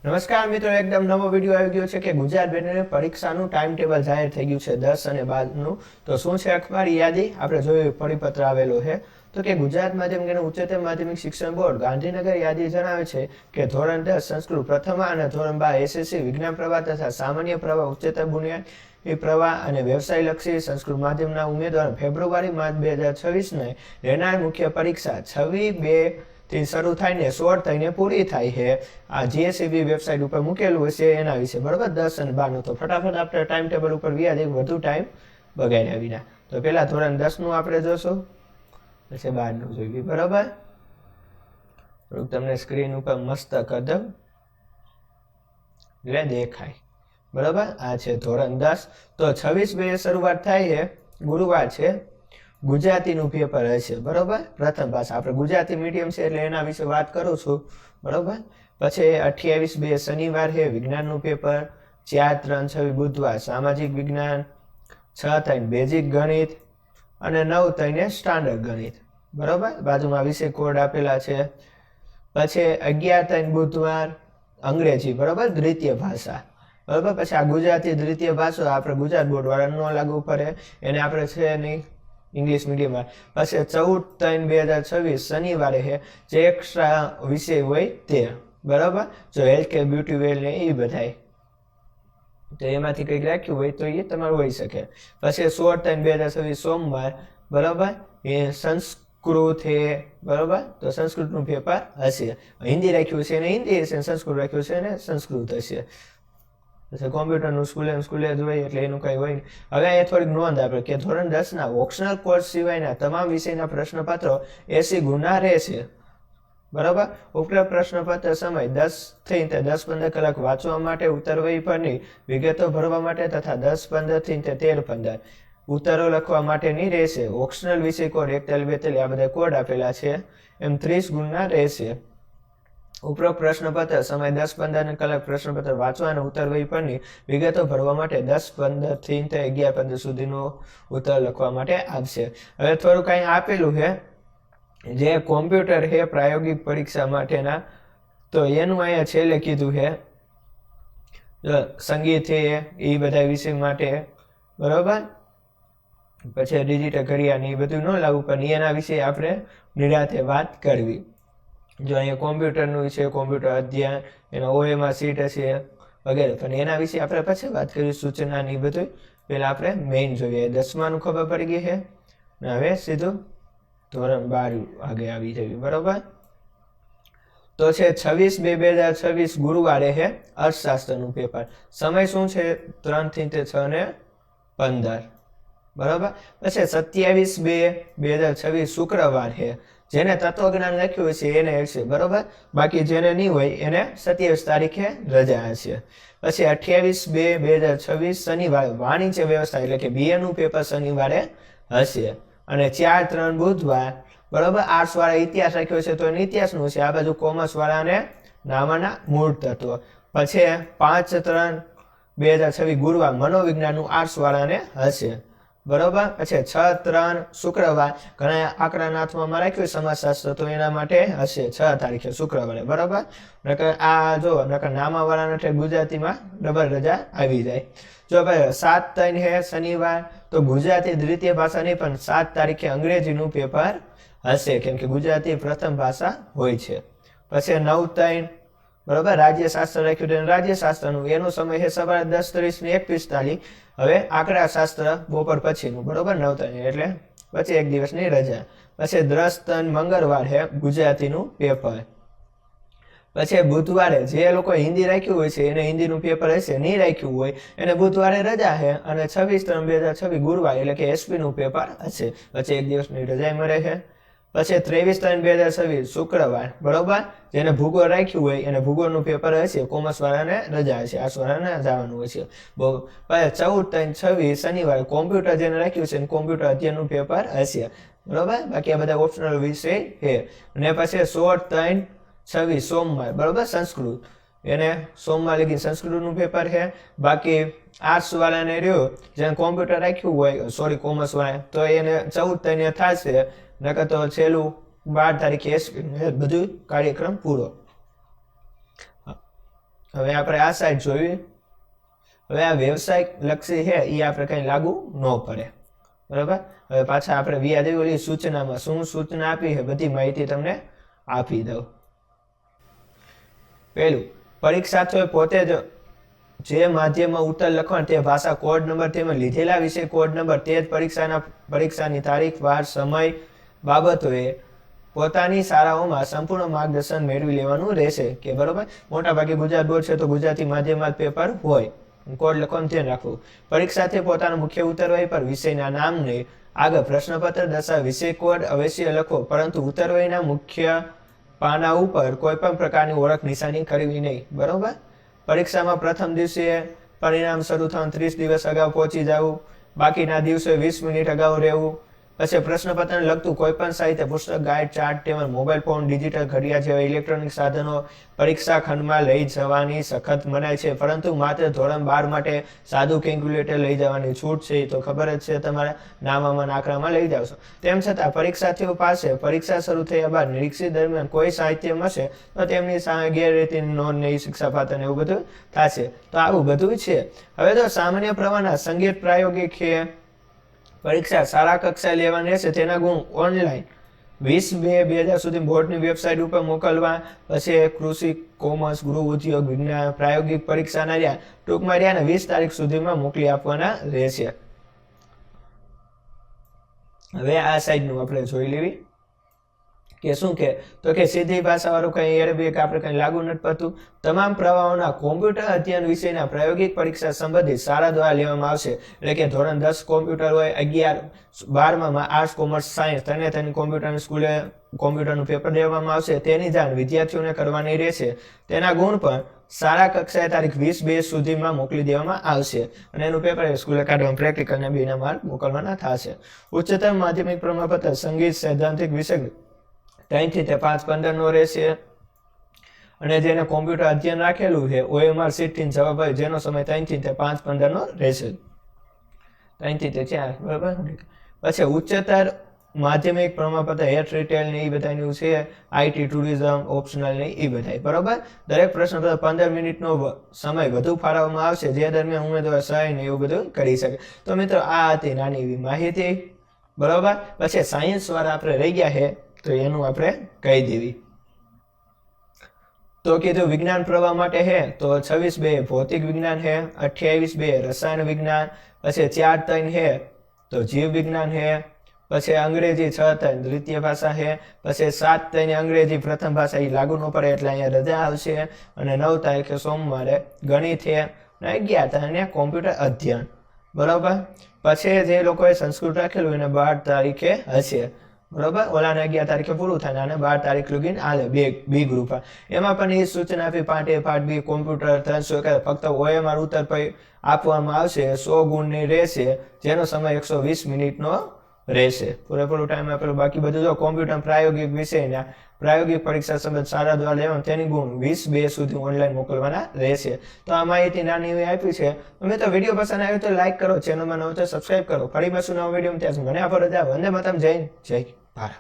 નમસ્કાર મિત્રો, એકદમ નવો વિડીયો આવી ગયો છે કે ગુજરાત બોર્ડની પરીક્ષાનું ટાઈમ ટેબલ જાહેર થઈ ગયું છે 10 અને 12નું. તો શું છે અખબારી યાદી? આપણે જોયું પરિપત્ર આવેલો છે. તો કે ગુજરાત માધ્યમિક અને ઉચ્ચતર માધ્યમિક શિક્ષણ બોર્ડ ગાંધીનગર યાદી જણાવે છે કે ધોરણ 10 સંસ્કૃત પ્રથમ અને ધોરણ 12 એસએસસી વિજ્ઞાન પ્રવાહ તથા સામાન્ય પ્રવાહ ઉચ્ચતર બુનિયાદી પ્રવાહ અને વ્યવસાયલક્ષી સંસ્કૃત માધ્યમના ઉમેદવારો ફેબ્રુઆરી માર્ચ 2026ને રહેનાર મુખ્ય પરીક્ષા 26/2 થી શરૂ થઈને 16 થઈને પૂરી થાય છે. આ જીએસઈબી વેબસાઇટ ઉપર મૂકેલું હશે એના વિશે, બરાબર. 10 અને 12નું તો ફટાફટ આપણે ટાઈમ ટેબલ ઉપર વ્યાજ વધુ ટાઈમ બગાડ્યા વિના. તો પહેલા ધોરણ 10નું આપણે જોશું, પછી 12નું જોઈએ, બરાબર. તમને સ્ક્રીન ઉપર મસ્ત કદમ દેખાય, બરાબર. આ છે ધોરણ 10. તો 26/2 શરૂઆત થાય છે, ગુરુવાર છે. ગુજરાતીનું પેપર હશે, બરોબર. પ્રથમ ભાષા, આપણે ગુજરાતી મીડિયમ છે એટલે એના વિશે વાત કરું છું, બરોબર. પછી 28/2 શનિવાર છે, વિજ્ઞાનનું પેપર. 4-3-26 બુધવાર સામાજિક વિજ્ઞાન. 6-3 બેઝિક ગણિત અને 9-3 સ્ટાન્ડર્ડ ગણિત, બરોબર. બાજુમાં વિષય કોડ આપેલા છે. પછી 11-3 બુધવાર અંગ્રેજી, બરોબર, દ્વિતીય ભાષા, બરોબર. પછી આ ગુજરાતી દ્વિતીય ભાષા આપણે ગુજરાત બોર્ડ વાળા ન લાગુ પડે, એને આપણે છે નહીં ઇંગ્લિશ મીડિયમમાં. પછી 14-3-2026 શનિવારે છે, જે એક્સ્ટ્રા વિષય હોય તે, બરાબર. જો હેલ્થ કેર, બ્યુટી વેલ ને એ બધાય, તો એમાંથી કંઈક રાખ્યું હોય તો એ તમારું હોઈ શકે. પછી 16-3-2026 સોમવાર, બરાબર. એ સંસ્કૃત છે, બરાબર. તો સંસ્કૃતનું પેપર હશે. હિન્દી રાખ્યું છે એને હિન્દી હશે, સંસ્કૃત રાખ્યું છે એને સંસ્કૃત હશે. પછી કોમ્પ્યુટરનું સ્કૂલે જ હોય એટલે એનું કંઈ હોય. હવે અહીંયા થોડીક નોંધ આપણે કે ધોરણ 10ના ઓપ્શનલ કોર્સ સિવાયના તમામ વિષયના પ્રશ્નપત્રો 80 ગુણના રહેશે, બરાબર. ઉપરોક્ત પ્રશ્નપત્ર સમય 10 થી 10-15 કલાક વાંચવા માટે, ઉત્તરવહી પરની વિગતો ભરવા માટે તથા 10-15 થી 13-15 ઉત્તરો લખવા માટેની રહેશે. ઓપ્શનલ વિષય કોડ 41-42 આ બધા કોડ આપેલા છે, એમ 30 ગુણના રહેશે. ઉપરોક્ત પ્રશ્નપત્ર સમય 10-15 કલાક પ્રશ્નપત્ર વાંચવા અને ઉત્તરવહી પરની વિગતો ભરવા માટે 10-15 થી 11-15 સુધીનો ઉત્તર લખવા માટે આપશે. હવે થોડું કાંઈ આપેલું છે જે કોમ્પ્યુટર છે પ્રાયોગિક પરીક્ષા માટેના, તો એનું અહીંયા છેલ્લે કીધું છે. સંગીત છે એ બધા વિષય માટે, બરોબર. પછી ડિજિટલ ઘડિયાળ એ બધું ન લાગુ પણ એના વિશે આપણે નિરાંતે વાત કરવી. જો અહીંયા કોમ્પ્યુટરનું છે, કોમ્પ્યુટર અધ્યયન, એનો ઓએમઆર સીટ હશે વગેરે, પણ એના વિશે આપણે પછી વાત કરીએ. સૂચનાની બધું પહેલાં આપણે મેઇન જોઈએ. 10માનું ખબર પડી ગઈ છે ને હવે સીધું ધોરણ 12 આગળ આવી જવી, બરોબર. તો છે 26/2-2026 ગુરુવારે છે અર્થશાસ્ત્રનું પેપર. સમય શું છે? 3 થી 6 ને 15, બરોબર. પછી 27/2-2026 શુક્રવાર છે. જેને તત્વજ્ઞાન લખ્યું હશે એને હશે, બરોબર. બાકી જેને નહીં હોય એને 27 તારીખે રજા હશે. પછી 28/2-2026 શનિવારે વાણિજ્ય વ્યવસ્થા એટલે કે BA નું પેપર શનિવારે હશે. અને 4-3 બુધવાર, બરોબર. આર્ટ્સ વાળા ઇતિહાસ રાખ્યો છે તો એને ઇતિહાસનું છે. આ બાજુ કોમર્સ વાળાને નામાના મૂળ તત્વ. પછી 5-3-2026 ગુરુવાર મનોવિજ્ઞાનનું આર્ટ્સ વાળાને હશે, બરોબર. પછી 6-3 શુક્રવાર ઘણા આંકડાનાથમાં રાખ્યું સમાજશાસ્ત્ર તો એના માટે હશે 6 તારીખે શુક્રવારે, બરોબર. નકર આ જો નકર નામાવાળાને ગુજરાતીમાં ડબલ રજા આવી જાય. જો ભાઈ 7-3 છે શનિવાર, તો ગુજરાતી દ્વિતીય ભાષા નહીં પણ 7 તારીખે અંગ્રેજીનું પેપર હશે, કેમ કે ગુજરાતી પ્રથમ ભાષા હોય છે. પછી 9-3, બરોબર. રાજ્યશાસ્ત્ર રાખ્યું છે, રાજ્યશાસ્ત્રનું એનો સમય છે સવારે 10:30 ને 1:45. હવે આંકડાશાસ્ત્ર બપોર પછીનું, બરોબર. 9-3 એટલે પછી એક દિવસની રજા. પછી 10-3 મંગળવાર છે ગુજરાતીનું પેપર. પછી બુધવારે જે લોકો હિન્દી રાખ્યું હોય છે એને હિન્દીનું પેપર હશે, નહીં રાખ્યું હોય એને બુધવારે રજા છે. અને 26-3-2026 ગુરુવાર એટલે કે એસપીનું પેપર હશે, પછી એક દિવસની રજા મળે છે. પછી 23-3-2026 શુક્રવાર, બરોબર. જેને ભૂગોળ રાખ્યું હોય એને ભૂગોળનું પેપર હશે, કોમર્સ વાળાને રજા હશે, આર્ટ્સ વાળાને જવાનું હશે. પછી 14-3-26 શનિવારે કોમ્પ્યુટર જેને રાખ્યું છે કોમ્પ્યુટર અધ્યયનનું પેપર હશે, બરોબર. બાકી આ બધા ઓપ્શનલ વિષય છે. અને પછી 16-3-26 સોમવાર, બરોબર. સંસ્કૃત એને સોમવાર લગી સંસ્કૃતનું પેપર છે. બાકી આર્ટ્સ વાળાને રહ્યો જેને કોમ્પ્યુટર રાખ્યું હોય, સોરી કોમર્સ વાળા, તો એને 14 થશે. નકર તો છેલ્લું 12 તારીખે બધું કાર્યક્રમ પૂરો. હવે આપણે આ સાઈડ જોઈએ. હવે આ વ્યવસાયિક લક્ષી છે એ આપણે કંઈ લાગુ ન પડે. બરાબર. હવે પાછા આપણે વ્યાજ ઓલી સૂચનામાં શું સૂચના આપી છે બધી માહિતી તમને આપી દઉં. પહેલું, પરીક્ષાર્થીઓએ પોતે જ જે માધ્યમમાં ઉત્તર લખવાનું તે ભાષા કોડ નંબર તેમાં લીધેલા વિષય કોડ નંબર તે જ પરીક્ષાની તારીખ વાર સમય બાબતોએ પોતાની શાળાઓમાં સંપૂર્ણ માર્ગદર્શન મેળવી લેવાનું રહેશે કે બરોબર. મોટાભાગે ગુજરાત બોર્ડ છે તો ગુજરાતી માધ્યમમાં જ પેપર હોય. કોડ લખવાનું ધ્યાન રાખવું. પરીક્ષાર્થી પોતાના મુખ્ય ઉત્તરવહી પર વિષયના નામને આગળ પ્રશ્નપત્ર દર્શાવે વિષય કોડ અવશ્ય લખો, પરંતુ ઉત્તરવહીના મુખ્ય પાના ઉપર કોઈ પણ પ્રકારની ઓળખ નિશાની કરવી નહીં. બરોબર. પરીક્ષામાં પ્રથમ દિવસે પરિણામ શરૂ થવાનું 30 દિવસ અગાઉ પહોંચી જવું, બાકીના દિવસે 20 મિનિટ અગાઉ રહેવું. પછી પ્રશ્નપત્રને લગતું કોઈ પણ સાહિત્ય, પુસ્તક, ગાઈડ, ચાર્ટ તેમજ મોબાઈલ ફોન, ડિજિટલ ઘડિયાળ જેવા ઇલેક્ટ્રોનિક સાધનો પરીક્ષા ખંડમાં લઈ જવાની સખત મનાય છે, પરંતુ માત્ર ધોરણ 12 માટે સાદું કેલ્ક્યુલેટર લઈ જવાની છૂટ છે. તો ખબર જ છે તમારા નામામાં નાકરામાં લઈ જાવ છો. તેમ છતાં પરીક્ષાર્થીઓ પાસે પરીક્ષા શરૂ થયા બાદ નિરીક્ષણ દરમિયાન કોઈ સાહિત્ય મળશે તો તેમની સામે ગેરરીતિની નોંધ નહીં, શિક્ષાપાત્ર એવું બધું થશે. તો આવું બધું છે. હવે તો સામાન્ય પ્રવાહના સંગીત પ્રાયોગિક છે પરીક્ષા શાળા કક્ષાએ લેવાની રહેશે. તેના ગુણ ઓનલાઈન 20/2/2000 સુધી બોર્ડની વેબસાઇટ ઉપર મોકલવા. પછી કૃષિ, કોમર્સ, ગૃહ ઉદ્યોગ, વિજ્ઞાન પ્રાયોગિક પરીક્ષાના રહ્યા ટૂંકમાં રહ્યા 20 તારીખ સુધીમાં મોકલી આપવાના રહેશે. હવે આ સાઈડનું આપણે જોઈ લેવી કે શું કે તો કે સીધી ભાષાવાળું કંઈ અરબી આપણે કંઈ લાગુ નથી પડતું. તમામ પ્રવાહોના કોમ્પ્યુટર અધ્યયન વિષયના પ્રાયોગિક પરીક્ષા સંબંધિત શાળા દ્વારા લેવામાં આવશે. એટલે કે ધોરણ 10 કોમ્પ્યુટર હોય, 11 12માં આર્ટ્સ, કોમર્સ, સાયન્સ તેની કોમ્પ્યુટરની સ્કૂલે કોમ્પ્યુટરનું પેપર દેવામાં આવશે. તેની જાણ વિદ્યાર્થીઓને કરવાની રહેશે. તેના ગુણ પણ શાળા કક્ષાએ તારીખ 20/2 સુધીમાં મોકલી દેવામાં આવશે અને એનું પેપર સ્કૂલે કાઢવામાં પ્રેક્ટિકલના બેના માર્ક મોકલવાના થશે. ઉચ્ચતર માધ્યમિક પ્રમાણપત્ર સંગીત સૈદ્ધાંતિક વિષય 3 થી 5-15 નો રહેશે. અને જેને કોમ્પ્યુટર અધ્યયન રાખેલું છે OMR સીટથી જવાબ હોય જેનો સમય 3 થી 5-15 નો રહેશે. 3 થી 4 બરાબર. પછી ઉચ્ચતર માધ્યમિક પ્રમાણપત્ર હેલ્થ રિટેલ ને એ બધાનું છે, IT, ટુરિઝમ, ઓપ્શનલ ને એ બધા બરાબર. દરેક પ્રશ્ન પર 15 મિનિટનો સમય વધુ ફાળવવામાં આવશે, જે દરમિયાન ઉમેદવાર સહાય ને એવું બધું કરી શકે. તો મિત્રો આ હતી નાની એવી માહિતી બરાબર. પછી સાયન્સ વાળા આપણે રહી ગયા છે તો એનું આપણે કહી દેવી. તો કીધું વિજ્ઞાન પ્રવાહ માટે છે તો 26/2 ભૌતિક વિજ્ઞાન છે, 28/2 રસાયણ વિજ્ઞાન, પછી 4/3 છે તો જીવ વિજ્ઞાન છે, પછી અંગ્રેજી 6/3 દ્વિતીય ભાષા છે, પછી 7/3 અંગ્રેજી પ્રથમ ભાષા એ લાગુ ન પડે એટલે અહીંયા રજા આવશે. અને 9 તારીખે સોમવારે ગણિત છે અને 11 તારીખે કોમ્પ્યુટર અધ્યયન બરાબર. પછી જે લોકોએ સંસ્કૃત રાખેલું એને 12 તારીખે હશે બરોબર. ઓલાને 11 તારીખે પૂરું થાય અને 12 તારીખ લગીન આલે બી ગ્રુપ. એમાં પણ એ સૂચના આપી part A part B computer 300 ફક્ત OMR ઉત્તર આપવામાં આવશે. 100 ગુણની રહેશે જેનો સમય 120 મિનિટનો રહેશે. પૂરેપૂરો ટાઈમ આપેલો. બાકી બધું જો કોમ્પ્યુટર પ્રાયોગિક વિષયના પ્રાયોગિક પરીક્ષા સંબંધ શાળા દ્વારા લેવાનું તેની ગુણ 20/2 સુધી ઓનલાઈન મોકલવાના રહેશે. તો આ માહિતી નાની એવી આપી છે. તમે તો વિડીયો પસંદ આવ્યો તો લાઈક કરો, ચેનલમાં નવો તો સબસ્ક્રાઈબ કરો. ફરી મળશું નવો વિડીયો. ત્યાં મને આપો રજા. વંદે માતરમ. જય ભારત.